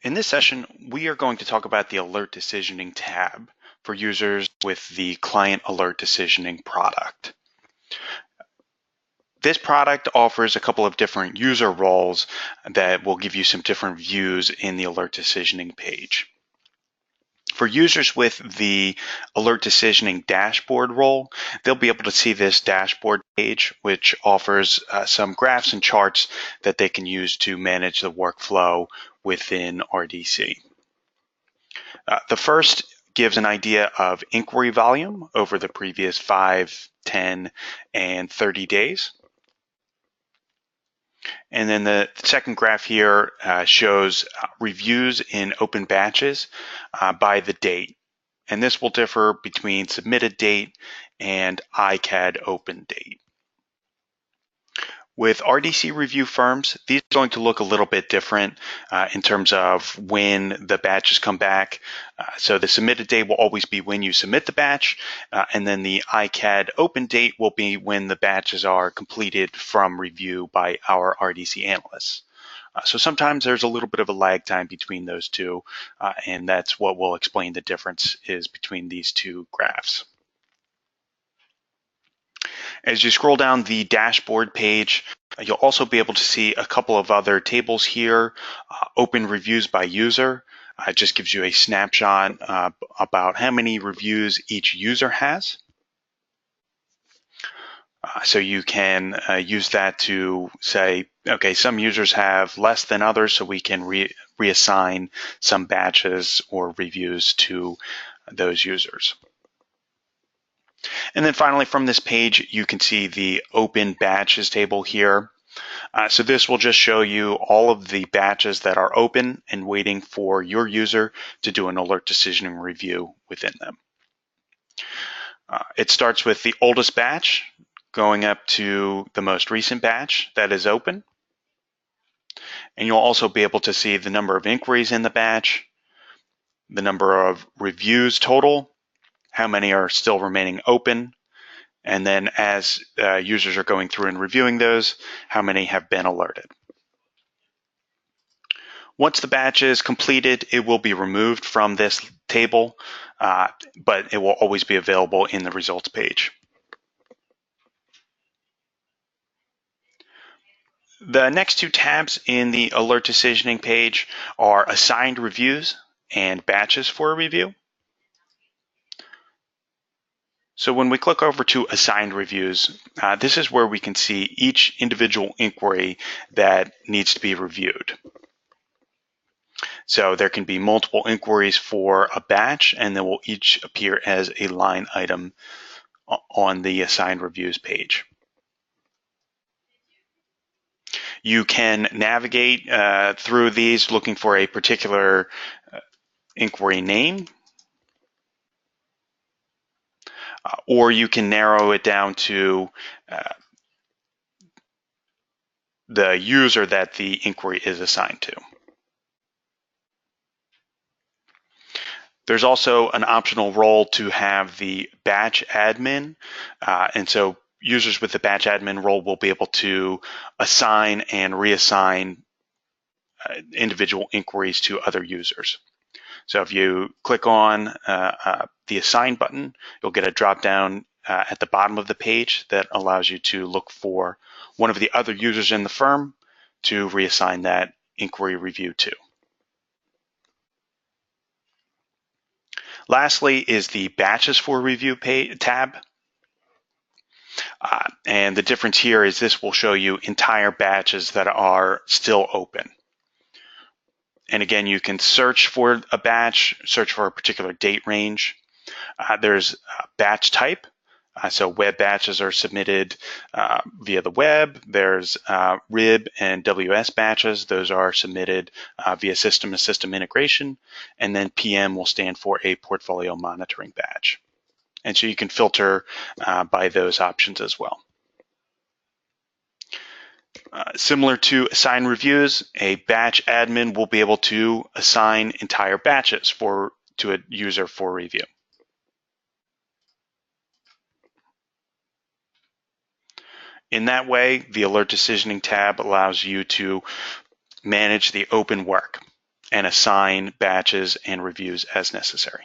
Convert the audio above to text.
In this session, we are going to talk about the Alert Decisioning tab for users with the Client Alert Decisioning product. This product offers a couple of different user roles that will give you some different views in the Alert Decisioning page. For users with the Alert Decisioning dashboard role, they'll be able to see this dashboard page, which offers some graphs and charts that they can use to manage the workflow within RDC. The first gives an idea of inquiry volume over the previous 5, 10, and 30 days. And then the second graph here shows reviews in open batches by the date. And this will differ between submitted date and iCAD open date. With RDC review firms, these are going to look a little bit different in terms of when the batches come back. So the submitted date will always be when you submit the batch, and then the iCAD open date will be when the batches are completed from review by our RDC analysts. So sometimes there's a little bit of a lag time between those two, and that's what will explain the difference is between these two graphs. As you scroll down the dashboard page, you'll also be able to see a couple of other tables here. Open reviews by user. It just gives you a snapshot about how many reviews each user has. So you can use that to say, okay, some users have less than others, so we can reassign some batches or reviews to those users. And then finally, from this page, you can see the open batches table here. So this will just show you all of the batches that are open and waiting for your user to do an alert decisioning review within them. It starts with the oldest batch going up to the most recent batch that is open. And you'll also be able to see the number of inquiries in the batch, the number of reviews total, how many are still remaining open, and then as users are going through and reviewing those, how many have been alerted. Once the batch is completed, it will be removed from this table, but it will always be available in the results page. The next two tabs in the alert decisioning page are assigned reviews and batches for a review. So when we click over to assigned reviews, this is where we can see each individual inquiry that needs to be reviewed. So there can be multiple inquiries for a batch, and they will each appear as a line item on the assigned reviews page. You can navigate through these looking for a particular inquiry name, or you can narrow it down to the user that the inquiry is assigned to. There's also an optional role to have the batch admin, and so users with the batch admin role will be able to assign and reassign individual inquiries to other users. So if you click on the assign button, you'll get a drop down at the bottom of the page that allows you to look for one of the other users in the firm to reassign that inquiry review to. Lastly is the batches for review tab. And the difference here is this will show you entire batches that are still open. And again, you can search for a batch, search for a particular date range. There's batch type. So web batches are submitted via the web. There's RIB and WS batches. Those are submitted via system-to-system integration. And then PM will stand for a portfolio monitoring batch. And so you can filter by those options as well. Similar to assign reviews, a batch admin will be able to assign entire batches to a user for review. In that way, the Alert Decisioning tab allows you to manage the open work. and assign batches and reviews as necessary.